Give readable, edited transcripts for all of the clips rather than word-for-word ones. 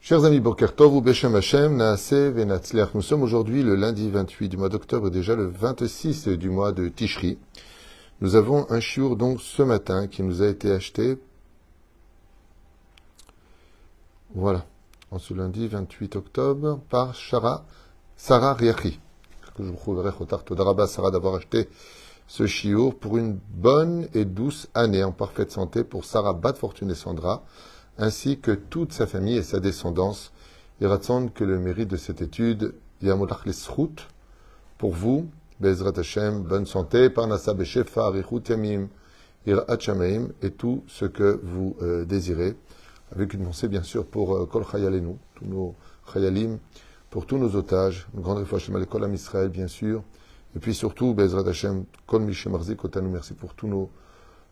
Chers amis, Boker Tov ou Beshem Hashem, Naaseh Venatzliach. Nous sommes aujourd'hui le lundi 28 du mois d'octobre et déjà le 26 du mois de Tishri. Nous avons un shiur donc ce matin qui nous a été acheté. Voilà, en ce lundi 28 octobre par Sarah Riachi. Que je vous trouverai Chotar Todaraba Sarah d'avoir acheté ce shiur pour une bonne et douce année en parfaite santé pour Sarah Bat Fortune et Sandra, ainsi que toute sa famille et sa descendance. Il raconte que le mérite de cette étude, Yamolach Lesrout, pour vous, Bezrat Hashem, bonne santé, Parnassa Beshefa, Arichut Yamim, Irat Shamaim, et tout ce que vous désirez, avec une pensée bien sûr pour Kol Chayalenu, tous nos Chayalim, pour tous nos otages, une grande réfouach Shem Kol Am Israël, bien sûr, et puis surtout, Bezrat Hashem, Kol Mishem Marzik Otanu, merci pour tous nos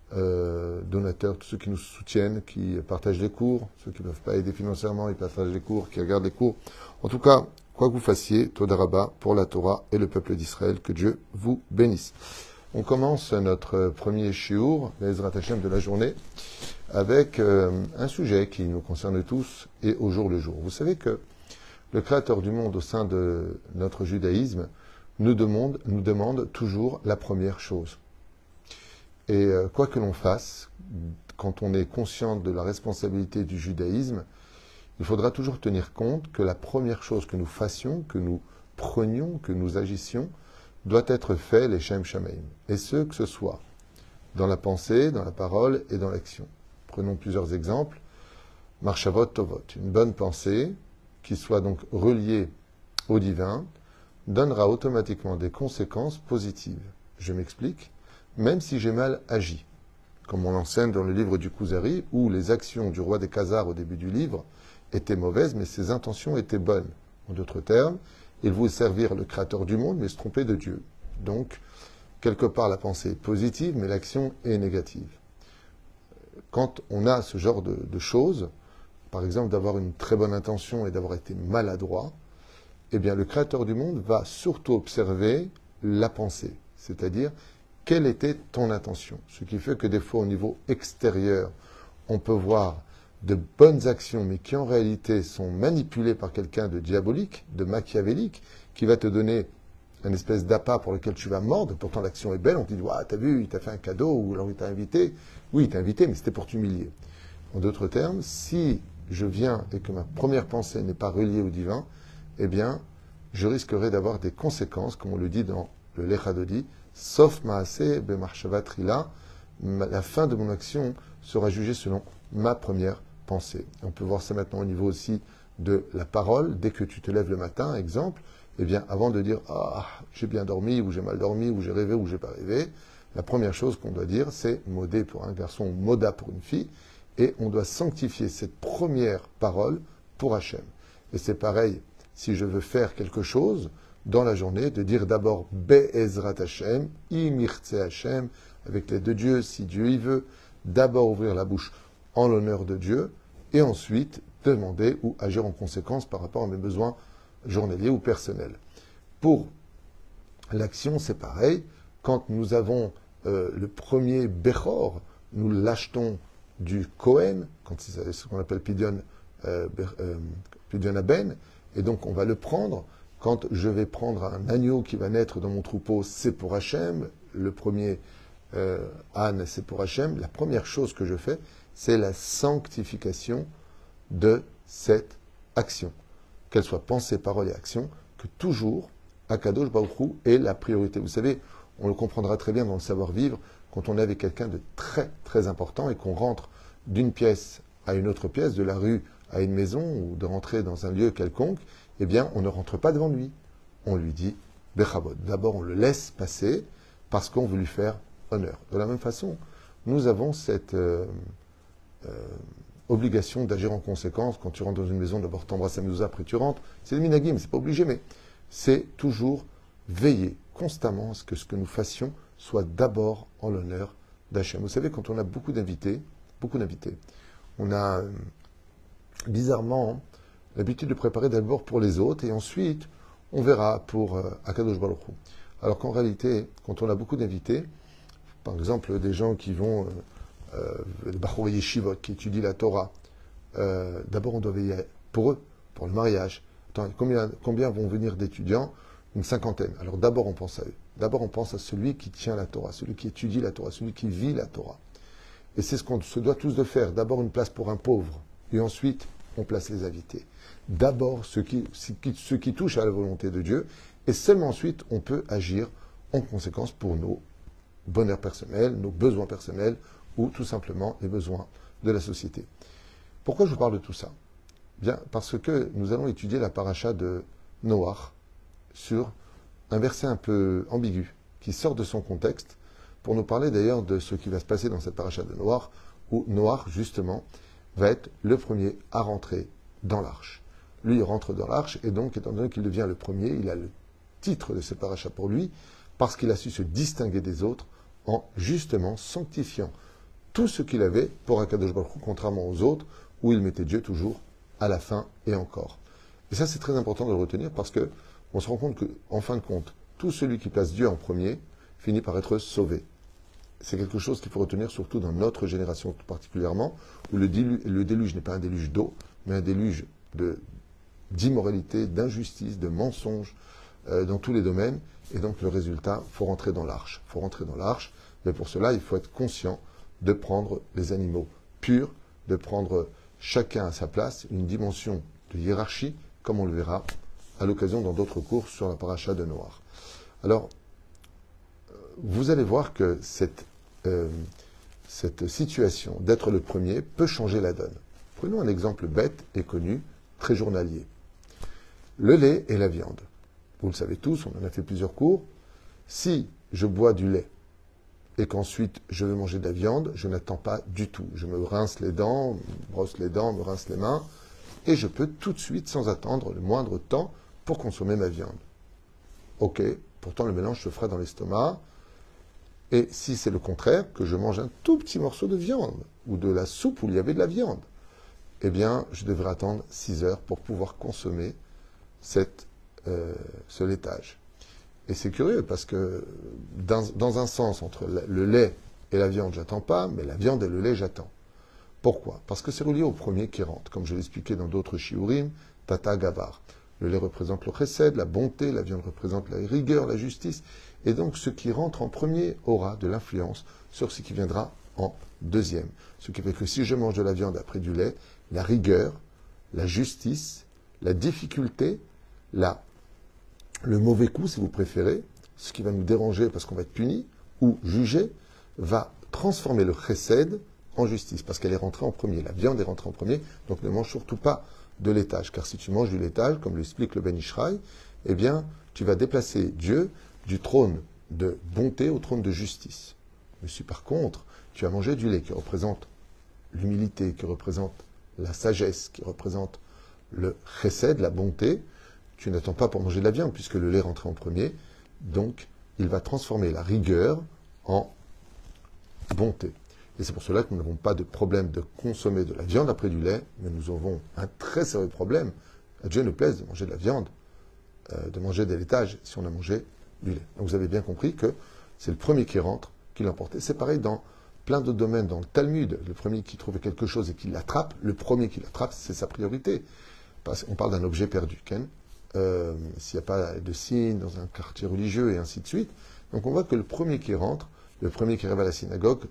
donateurs, tous ceux qui nous soutiennent, qui partagent les cours, ceux qui ne peuvent pas aider financièrement, ils partagent les cours, qui regardent les cours. En tout cas, quoi que vous fassiez, Todaraba pour la Torah et le peuple d'Israël, que Dieu vous bénisse. On commence notre premier shiur, Bezrat Hashem de la journée, avec un sujet qui nous concerne tous et au jour le jour. Vous savez que le Créateur du monde au sein de notre judaïsme nous demande toujours la première chose. Et quoi que l'on fasse, quand on est conscient de la responsabilité du judaïsme, il faudra toujours tenir compte que la première chose que nous fassions, que nous prenions, que nous agissions, doit être fait les Shem Shamaim. Et ce, que ce soit dans la pensée, dans la parole et dans l'action. Prenons plusieurs exemples. Marshavot Tovot, une bonne pensée, qui soit donc reliée au divin, donnera automatiquement des conséquences positives. Je m'explique. Même si j'ai mal agi, comme on l'enseigne dans le livre du Kuzari, où les actions du roi des Khazars au début du livre étaient mauvaises, mais ses intentions étaient bonnes. En d'autres termes, il voulait servir le Créateur du monde, mais se tromper de Dieu. Donc, quelque part, la pensée est positive, mais l'action est négative. Quand on a ce genre de choses, par exemple d'avoir une très bonne intention et d'avoir été maladroit, eh bien, le Créateur du monde va surtout observer la pensée, c'est-à-dire quelle était ton intention? Ce qui fait que des fois, au niveau extérieur, on peut voir de bonnes actions, mais qui en réalité sont manipulées par quelqu'un de diabolique, de machiavélique, qui va te donner une espèce d'appât pour lequel tu vas mordre. Pourtant, l'action est belle. On te dit, t'as vu, il t'a fait un cadeau, ou alors il t'a invité. Oui, il t'a invité, mais c'était pour t'humilier. En d'autres termes, si je viens et que ma première pensée n'est pas reliée au divin, eh bien, je risquerai d'avoir des conséquences, comme on le dit dans le Lechadodi, sauf Maaseh Bemarshava Trila, la fin de mon action sera jugée selon ma première pensée. On peut voir ça maintenant au niveau aussi de la parole. Dès que tu te lèves le matin, exemple, eh bien, avant de dire « Ah, j'ai bien dormi, ou j'ai mal dormi, ou j'ai rêvé, ou j'ai pas rêvé », la première chose qu'on doit dire, c'est « modé » pour un garçon, ou « moda » pour une fille, et on doit sanctifier cette première parole pour Hachem. Et c'est pareil, si je veux faire quelque chose, dans la journée, de dire d'abord Be'ezrat Hashem, Imirtse Hashem, avec l'aide de Dieu, si Dieu y veut, d'abord ouvrir la bouche en l'honneur de Dieu, et ensuite demander ou agir en conséquence par rapport à mes besoins journaliers ou personnels. Pour l'action, c'est pareil. Quand nous avons le premier Bechor, nous l'achetons du Kohen, quand c'est ce qu'on appelle Pidyon Aben, et donc on va le prendre. Quand je vais prendre un agneau qui va naître dans mon troupeau, c'est pour Hachem. Le premier âne, c'est pour Hachem. La première chose que je fais, c'est la sanctification de cette action. Qu'elle soit pensée, parole et action, que toujours, Akadosh Baruch Hu est la priorité. Vous savez, on le comprendra très bien dans le savoir-vivre, quand on est avec quelqu'un de très, très important et qu'on rentre d'une pièce à une autre pièce, de la rue à une maison ou de rentrer dans un lieu quelconque, eh bien, on ne rentre pas devant lui. On lui dit Bechabod. D'abord, on le laisse passer parce qu'on veut lui faire honneur. De la même façon, nous avons cette obligation d'agir en conséquence. Quand tu rentres dans une maison, d'abord t'embrasses à mezouza, après tu rentres. C'est le minagim, c'est pas obligé, mais c'est toujours veiller constamment à ce que nous fassions soit d'abord en l'honneur d'Hachem. Vous savez, quand on a beaucoup d'invités, on a bizarrement l'habitude de préparer d'abord pour les autres et ensuite on verra pour Akadosh Baruch Hu. Alors qu'en réalité, quand on a beaucoup d'invités, par exemple des gens qui vont, les Bachor Yeshivot, qui étudient la Torah, d'abord on doit veiller pour eux, pour le mariage. Attends, combien vont venir d'étudiants? Une cinquantaine. Alors d'abord on pense à eux. D'abord on pense à celui qui tient la Torah, celui qui étudie la Torah, celui qui vit la Torah. Et c'est ce qu'on se doit tous de faire. D'abord une place pour un pauvre. Et ensuite, on place les invités. D'abord ceux qui touchent à la volonté de Dieu. Et seulement ensuite, on peut agir en conséquence pour nos bonheurs personnels, nos besoins personnels ou tout simplement les besoins de la société. Pourquoi je vous parle de tout ça? Bien, parce que nous allons étudier la paracha de Noach sur un verset un peu ambigu qui sort de son contexte pour nous parler d'ailleurs de ce qui va se passer dans cette paracha de Noach où Noach, justement, va être le premier à rentrer dans l'arche. Lui, il rentre dans l'arche et donc, étant donné qu'il devient le premier, il a le titre de cette paracha pour lui parce qu'il a su se distinguer des autres en justement sanctifiant tout ce qu'il avait pour Akadosh Baruch Hu, contrairement aux autres où il mettait Dieu toujours à la fin et encore. Et ça, c'est très important de le retenir parce que on se rend compte qu'en fin de compte, tout celui qui place Dieu en premier finit par être sauvé. C'est quelque chose qu'il faut retenir, surtout dans notre génération tout particulièrement, où le déluge n'est pas un déluge d'eau, mais un déluge d'immoralité, d'injustice, de mensonges, dans tous les domaines. Et donc le résultat, il faut rentrer dans l'arche. Il faut rentrer dans l'arche, mais pour cela, il faut être conscient de prendre les animaux purs, de prendre chacun à sa place, une dimension de hiérarchie, comme on le verra à l'occasion dans d'autres cours sur la paracha de Noach. Alors, vous allez voir que cette situation d'être le premier peut changer la donne. Prenons un exemple bête et connu, très journalier. Le lait et la viande. Vous le savez tous, on en a fait plusieurs cours. Si je bois du lait et qu'ensuite je veux manger de la viande, je n'attends pas du tout. Je me rince les dents, me brosse les dents, me rince les mains, et je peux tout de suite, sans attendre le moindre temps, pour consommer ma viande. Ok, pourtant le mélange se fera dans l'estomac. Et si c'est le contraire, que je mange un tout petit morceau de viande, ou de la soupe où il y avait de la viande, eh bien, je devrais attendre 6 heures pour pouvoir consommer ce laitage. Et c'est curieux, parce que dans un sens, entre le lait et la viande, j'attends pas, mais la viande et le lait, j'attends. Pourquoi? Parce que c'est relié au premier qui rentre. Comme je l'ai expliqué dans d'autres shiurim, Tata Gavar. Le lait représente le chesed, la bonté, la viande représente la rigueur, la justice. Et donc, ce qui rentre en premier aura de l'influence sur ce qui viendra en deuxième. Ce qui fait que si je mange de la viande après du lait, la rigueur, la justice, la difficulté, le mauvais coup, si vous préférez, ce qui va nous déranger parce qu'on va être puni ou jugé, va transformer le chesed en justice, parce qu'elle est rentrée en premier. La viande est rentrée en premier, donc ne mange surtout pas de laitage. Car si tu manges du laitage, comme l'explique le Ben Ishraï, eh bien, tu vas déplacer Dieu du trône de bonté au trône de justice. Mais si par contre, tu as mangé du lait qui représente l'humilité, qui représente la sagesse, qui représente le chesed, la bonté, tu n'attends pas pour manger de la viande, puisque le lait rentre en premier. Donc, il va transformer la rigueur en bonté. Et c'est pour cela que nous n'avons pas de problème de consommer de la viande après du lait, mais nous avons un très sérieux problème. À Dieu ne plaise de manger de la viande, de manger des laitages, si on a mangé du lait. Donc vous avez bien compris que c'est le premier qui rentre, qui l'emporte. Et c'est pareil dans plein d'autres domaines. Dans le Talmud, le premier qui trouve quelque chose et qui l'attrape, le premier qui l'attrape, c'est sa priorité. On parle d'un objet perdu, Ken. S'il n'y a pas de signe dans un quartier religieux et ainsi de suite. Donc on voit que le premier qui rentre, le premier qui arrive à la synagogue,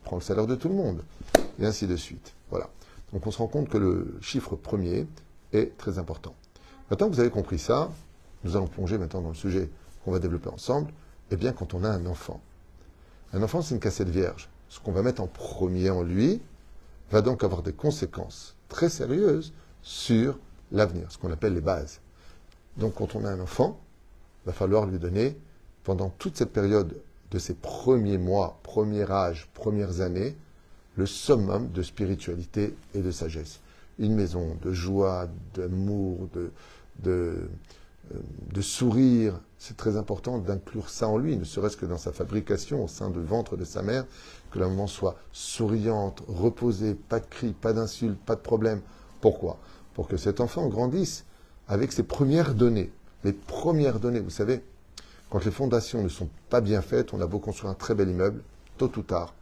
prend le salaire de tout le monde, et ainsi de suite. Voilà. Donc on se rend compte que le chiffre premier est très important. Maintenant que vous avez compris ça, nous allons plonger maintenant dans le sujet qu'on va développer ensemble. Eh bien, quand on a un enfant, c'est une cassette vierge. Ce qu'on va mettre en premier en lui va donc avoir des conséquences très sérieuses sur l'avenir, ce qu'on appelle les bases. Donc quand on a un enfant, il va falloir lui donner, pendant toute cette période de ses premiers mois, premier âge, premières années, le summum de spiritualité et de sagesse. Une maison de joie, d'amour, de sourire. C'est très important d'inclure ça en lui, ne serait-ce que dans sa fabrication au sein du ventre de sa mère, que la maman soit souriante, reposée, pas de cris, pas d'insultes, pas de problème. Pourquoi? Pour que cet enfant grandisse avec ses premières données. Les premières données, vous savez, quand les fondations ne sont pas bien faites, on a beau construire un très bel immeuble, tôt ou tard,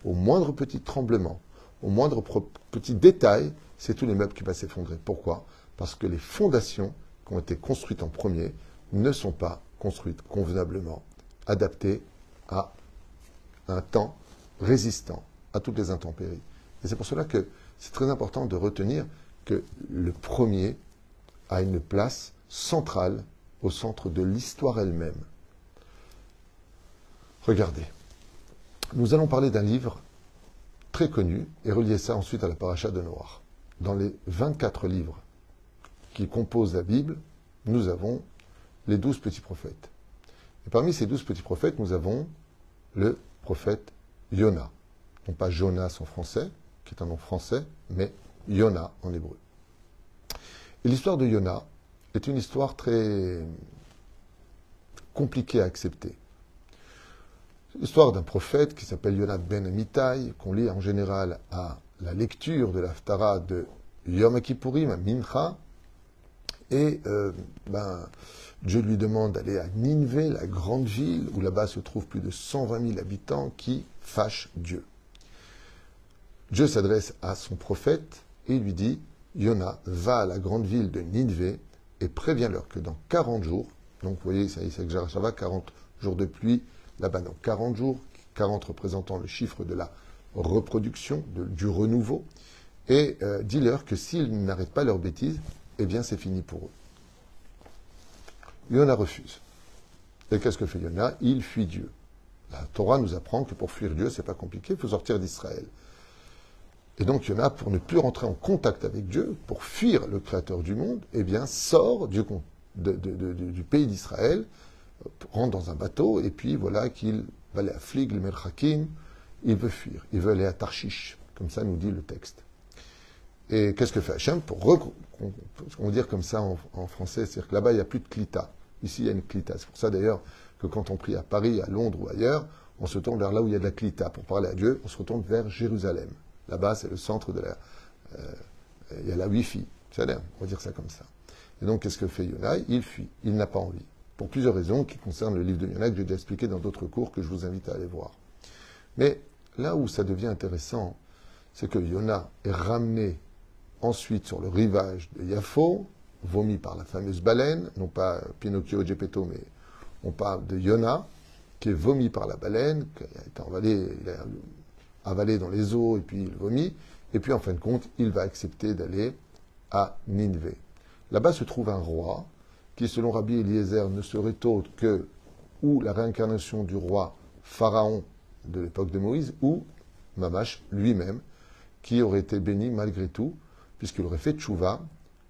au moindre petit tremblement, au moindre petit détail, c'est tout l'immeuble qui va s'effondrer. Pourquoi? Parce que les fondations qui ont été construites en premier ne sont pas construites convenablement, adaptées à un temps résistant à toutes les intempéries. Et c'est pour cela que c'est très important de retenir que le premier a une place centrale au centre de l'histoire elle-même. Regardez, nous allons parler d'un livre très connu et relier ça ensuite à la paracha de Noach. Dans les 24 livres qui composent la Bible, nous avons les 12 petits prophètes. Et parmi ces 12 petits prophètes, nous avons le prophète Yona. Non pas Jonas en français, qui est un nom français, mais Yona en hébreu. Et l'histoire de Yona est une histoire très compliquée à accepter. C'est l'histoire d'un prophète qui s'appelle Yona ben Amittai, qu'on lit en général à la lecture de l'Haftara de Yom Kippourim, à Mincha. Et Dieu lui demande d'aller à Ninvé, la grande ville, où là-bas se trouvent plus de 120 000 habitants qui fâchent Dieu. Dieu s'adresse à son prophète et lui dit, Yona, va à la grande ville de Ninvé et préviens-leur que dans 40 jours, donc vous voyez, ça va, 40 jours de pluie, là-bas dans 40 jours, 40 représentant le chiffre de la reproduction, du renouveau, et dis-leur que s'ils n'arrêtent pas leurs bêtises, eh bien c'est fini pour eux. Yona refuse. Et qu'est-ce que fait Yona? Il fuit Dieu. La Torah nous apprend que pour fuir Dieu, c'est pas compliqué, il faut sortir d'Israël. Et donc Yona, pour ne plus rentrer en contact avec Dieu, pour fuir le Créateur du monde, eh bien sort du pays d'Israël, rentre dans un bateau, et puis voilà qu'il va aller à Flig, le Merchakim, il veut fuir, il veut aller à Tarshish, comme ça nous dit le texte. Et qu'est-ce que fait Hachem on va dire comme ça en français, c'est-à-dire que là-bas il n'y a plus de klita, ici il y a une klita. C'est pour ça d'ailleurs que quand on prie à Paris, à Londres ou ailleurs, on se tourne vers là où il y a de la klita. Pour parler à Dieu, on se retourne vers Jérusalem. Là-bas c'est le centre de la... il y a la Wi-Fi, on va dire ça comme ça. Et donc qu'est-ce que fait Yona? Il fuit, il n'a pas envie. Pour plusieurs raisons qui concernent le livre de Yona, que j'ai déjà expliqué dans d'autres cours que je vous invite à aller voir. Mais là où ça devient intéressant, c'est que Yona est ramené ensuite sur le rivage de Yafo, vomi par la fameuse baleine, non pas Pinocchio et Geppetto, mais on parle de Yona, qui est vomi par la baleine, qui a été avalé dans les eaux et puis il vomit, et puis en fin de compte, il va accepter d'aller à Ninvé. Là-bas se trouve un roi qui, selon Rabbi Eliezer, ne serait autre que ou la réincarnation du roi Pharaon de l'époque de Moïse, ou Mamash lui-même, qui aurait été béni malgré tout, puisqu'il aurait fait tchouva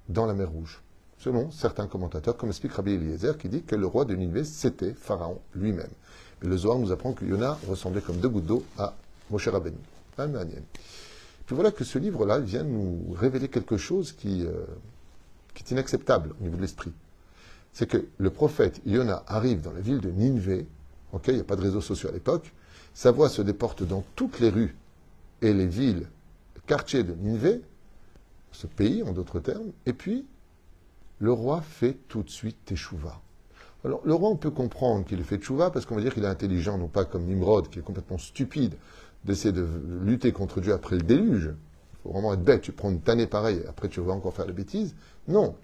dans la mer Rouge. Selon certains commentateurs, comme explique Rabbi Eliezer, qui dit que le roi de Ninvé, c'était Pharaon lui-même. Mais le Zohar nous apprend que Yona ressemblait comme 2 gouttes d'eau à Moshe Rabbeinu. Puis voilà que ce livre-là vient nous révéler quelque chose qui est inacceptable au niveau de l'esprit. C'est que le prophète Yona arrive dans la ville de Ninvé, il n'y a pas de réseaux sociaux à l'époque, sa voix se déporte dans toutes les rues et les villes, quartiers de Ninvé, ce pays en d'autres termes, et puis le roi fait tout de suite teshuva. Alors le roi, on peut comprendre qu'il fait teshuva parce qu'on va dire qu'il est intelligent, non pas comme Nimrod qui est complètement stupide d'essayer de lutter contre Dieu après le déluge. Il faut vraiment être bête, tu prends une tannée pareille, après tu vas encore faire des bêtises. Non.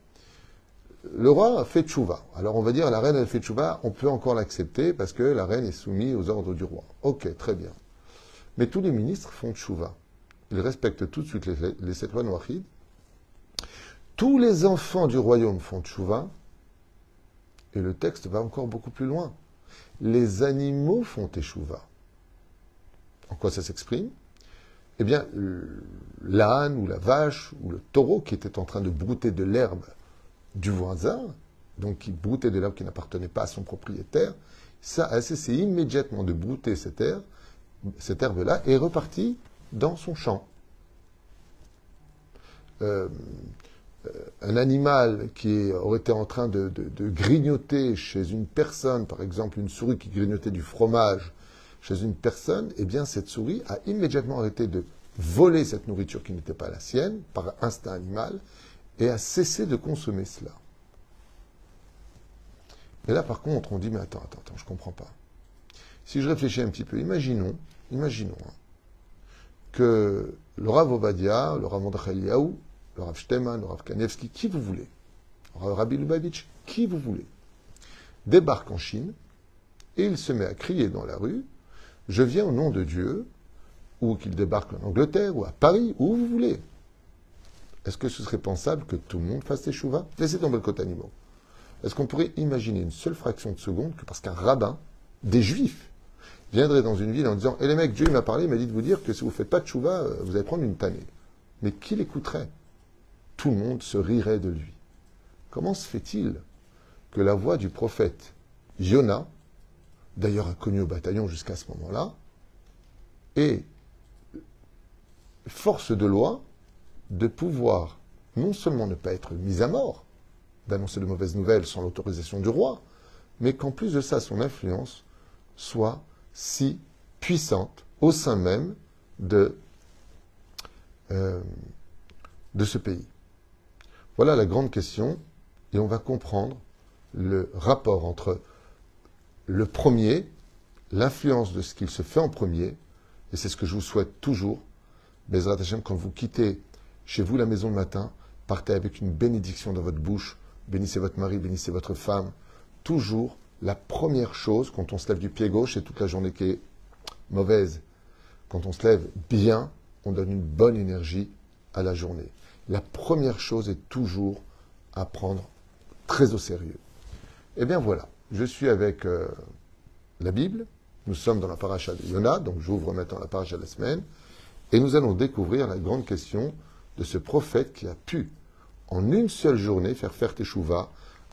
Le roi fait teshuva. Alors on va dire la reine elle fait teshuva, on peut encore l'accepter parce que la reine est soumise aux ordres du roi. Ok, très bien. Mais tous les ministres font teshuva. Ils respectent tout de suite les 7 lois noachides. Tous les enfants du royaume font teshuva, et le texte va encore beaucoup plus loin. Les animaux font teshuva. En quoi ça s'exprime? Eh bien, l'âne ou la vache ou le taureau qui était en train de brouter de l'herbe du voisin, donc qui broutait de l'herbe qui n'appartenait pas à son propriétaire, ça a cessé immédiatement de brouter cette herbe-là et est reparti dans son champ. Un animal qui aurait été en train de grignoter chez une personne, par exemple une souris qui grignotait du fromage chez une personne, eh bien cette souris a immédiatement arrêté de voler cette nourriture qui n'était pas la sienne, par instinct animal, et a cessé de consommer cela. Et là par contre on dit, mais attends, je ne comprends pas. Si je réfléchis un petit peu, imaginons que le Rav Ovadia, le Rav Mordechai Eliyahu, le Rav Shteman, le Rav Kanevski, qui vous voulez, Rabbi Lubavitch, qui vous voulez, débarque en Chine et il se met à crier dans la rue, je viens au nom de Dieu, ou qu'il débarque en Angleterre, ou à Paris, où vous voulez. Est-ce que ce serait pensable que tout le monde fasse teshuva? Laissez tomber le côté animaux. Est-ce qu'on pourrait imaginer une seule fraction de seconde que parce qu'un rabbin, des juifs, viendrait dans une ville en disant « Eh les mecs, Dieu m'a parlé, il m'a dit de vous dire que si vous ne faites pas de teshuva, vous allez prendre une tannée. » Mais qui l'écouterait? Tout le monde se rirait de lui. Comment se fait-il que la voix du prophète Yona, d'ailleurs inconnu au bataillon jusqu'à ce moment-là, ait force de loi de pouvoir non seulement ne pas être mise à mort, d'annoncer de mauvaises nouvelles sans l'autorisation du roi, mais qu'en plus de ça, son influence soit si puissante au sein même de ce pays. Voilà la grande question, et on va comprendre le rapport entre le premier, l'influence de ce qu'il se fait en premier, et c'est ce que je vous souhaite toujours, Bezrat Hashem, quand vous quittez chez vous la maison le matin, partez avec une bénédiction dans votre bouche, bénissez votre mari, bénissez votre femme, toujours la première chose, quand on se lève du pied gauche, c'est toute la journée qui est mauvaise. Quand on se lève bien, on donne une bonne énergie à la journée. La première chose est toujours à prendre très au sérieux. Eh bien voilà, je suis avec la Bible, nous sommes dans la paracha de Yona, donc j'ouvre maintenant la paracha de la semaine, et nous allons découvrir la grande question de ce prophète qui a pu, en une seule journée, faire teshuva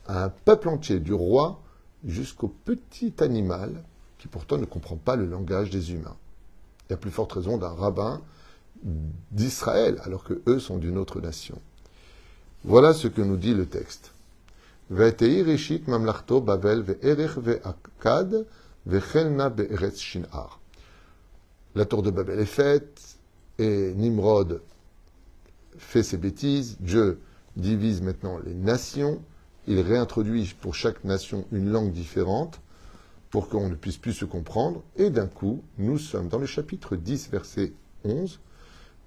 à un peuple entier, du roi jusqu'au petit animal, qui pourtant ne comprend pas le langage des humains. Il y a plus forte raison d'un rabbin d'Israël, alors que eux sont d'une autre nation. Voilà ce que nous dit le texte. Ve'tei reshit mamlachto Bavel ve'erech ve'akad ve'chelna be'eretz shin'ar. La tour de Babel est faite, et Nimrod fait ses bêtises. Dieu divise maintenant les nations. Il réintroduit pour chaque nation une langue différente pour qu'on ne puisse plus se comprendre. Et d'un coup, nous sommes dans le chapitre 10, verset 11.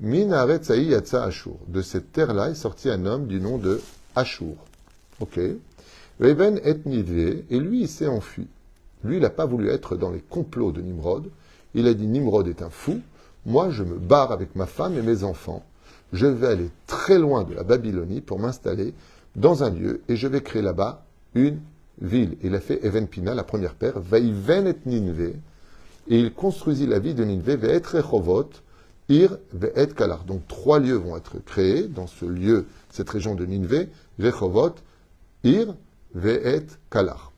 Min haaretz ha'i yatsa Ashur. De cette terre-là est sorti un homme du nom de Ashur. Ok. Ve'ven et Nidve. Et lui, il s'est enfui. Lui, il n'a pas voulu être dans les complots de Nimrod. Il a dit, Nimrod est un fou. Moi, je me barre avec ma femme et mes enfants. Je vais aller très loin de la Babylonie pour m'installer dans un lieu et je vais créer là-bas une ville. Il a fait Even Pina, la première paire, Vaiven et Ninve, et il construisit la ville de Ninve, Ve'et Rechovot, Ir, Ve'et Kalar. Donc 3 lieux vont être créés dans ce lieu, cette région de Ninve, Rechovot, Ir, Ve'et Kalar.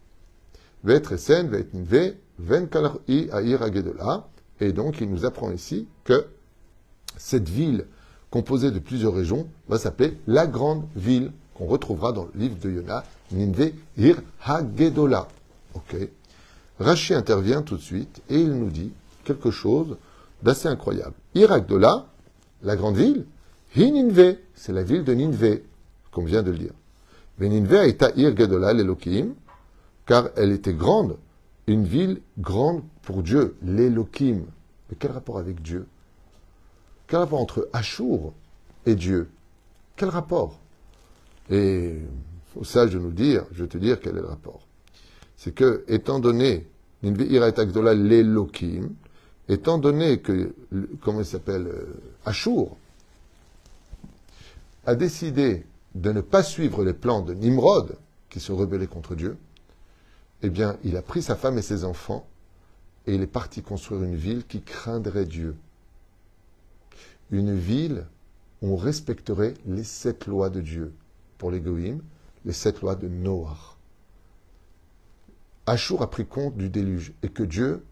Ve'et Resen, Ve'et Ninve, Ven Kalar I, Aïr Agedola. Et donc il nous apprend ici que cette ville composée de plusieurs régions va s'appeler la grande ville qu'on retrouvera dans le livre de Yona, Ninve Ir Hagedola. Ok. Rashi intervient tout de suite et il nous dit quelque chose d'assez incroyable. Ir Hagedola, la grande ville, Hi Ninve, c'est la ville de Ninve, qu'on vient de lire. Mais Ninve a été Ir Gedola l'Elohim, car elle était grande, une ville grande pour Dieu, l'Elohim. Mais quel rapport avec Dieu? Quel rapport entre Ashur et Dieu? Quel rapport? Et au sage de nous dire, je vais te dire quel est le rapport. C'est que, étant donné, Ninve Ira et Agdola l'Elohim, étant donné que, comment il s'appelle, Ashur, a décidé de ne pas suivre les plans de Nimrod, qui se rebellait contre Dieu, eh bien, il a pris sa femme et ses enfants, et il est parti construire une ville qui craindrait Dieu. Une ville où on respecterait les 7 lois de Dieu. Pour les Goïm, les 7 lois de Noach. Ashur a pris compte du déluge et que Dieu,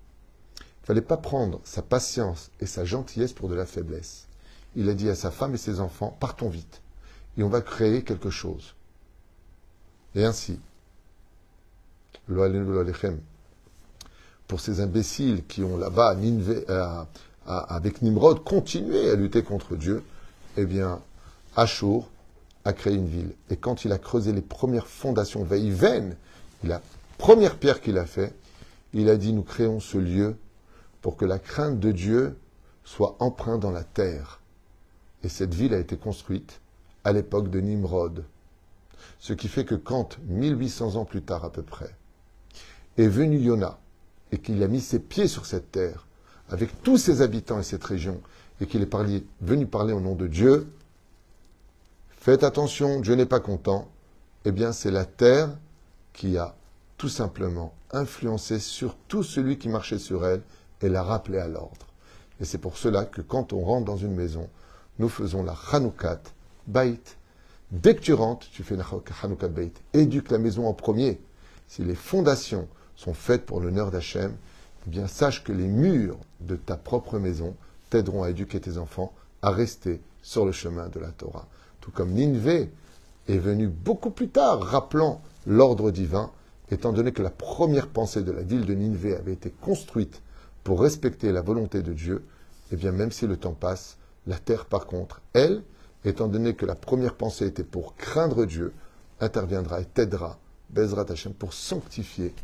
il ne fallait pas prendre sa patience et sa gentillesse pour de la faiblesse. Il a dit à sa femme et ses enfants, partons vite et on va créer quelque chose. Et ainsi, lo alenu lo alechem, pour ces imbéciles qui ont là-bas, avec Nimrod, continué à lutter contre Dieu, eh bien, Ashur a créé une ville. Et quand il a creusé les premières fondations, Vaiven, la première pierre qu'il a fait, il a dit, nous créons ce lieu pour que la crainte de Dieu soit empreinte dans la terre. Et cette ville a été construite à l'époque de Nimrod. Ce qui fait que quand, 1800 ans plus tard à peu près, est venu Yona, et qu'il a mis ses pieds sur cette terre, avec tous ses habitants et cette région, et qu'il est venu parler au nom de Dieu, faites attention, Dieu n'est pas content, eh bien c'est la terre qui a tout simplement influencé sur tout celui qui marchait sur elle et l'a rappelé à l'ordre. Et c'est pour cela que quand on rentre dans une maison, nous faisons la Hanoukat Bait. Dès que tu rentres, tu fais la Hanoukat Bait. Éduque la maison en premier. Si les fondations sont faites pour l'honneur d'Hachem, eh bien sache que les murs de ta propre maison t'aideront à éduquer tes enfants à rester sur le chemin de la Torah. Tout comme Ninvé est venu beaucoup plus tard, rappelant l'ordre divin, étant donné que la première pensée de la ville de Ninvé avait été construite pour respecter la volonté de Dieu, eh bien même si le temps passe, la terre par contre, elle, étant donné que la première pensée était pour craindre Dieu, interviendra et t'aidera, Bezrat Hashem, pour sanctifier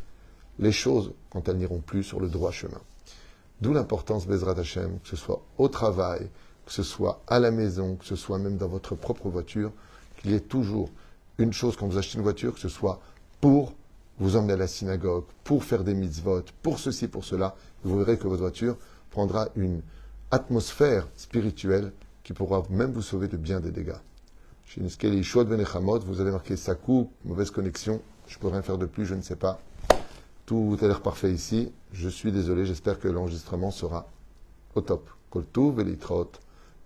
les choses quand elles n'iront plus sur le droit chemin. D'où l'importance, Bezrat Hashem, que ce soit au travail, que ce soit à la maison, que ce soit même dans votre propre voiture, qu'il y ait toujours une chose quand vous achetez une voiture, que ce soit pour vous emmener à la synagogue, pour faire des mitzvot, pour ceci, pour cela. Vous verrez que votre voiture prendra une atmosphère spirituelle qui pourra même vous sauver de bien des dégâts. Chez Niskeli Shod Benechamot, vous avez marqué Sakou, mauvaise connexion, je ne peux rien faire de plus, je ne sais pas. Tout a l'air parfait ici. Je suis désolé, j'espère que l'enregistrement sera au top. Kol Tuv Velitrot,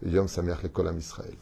Yom Sameach Lekol Am Israël.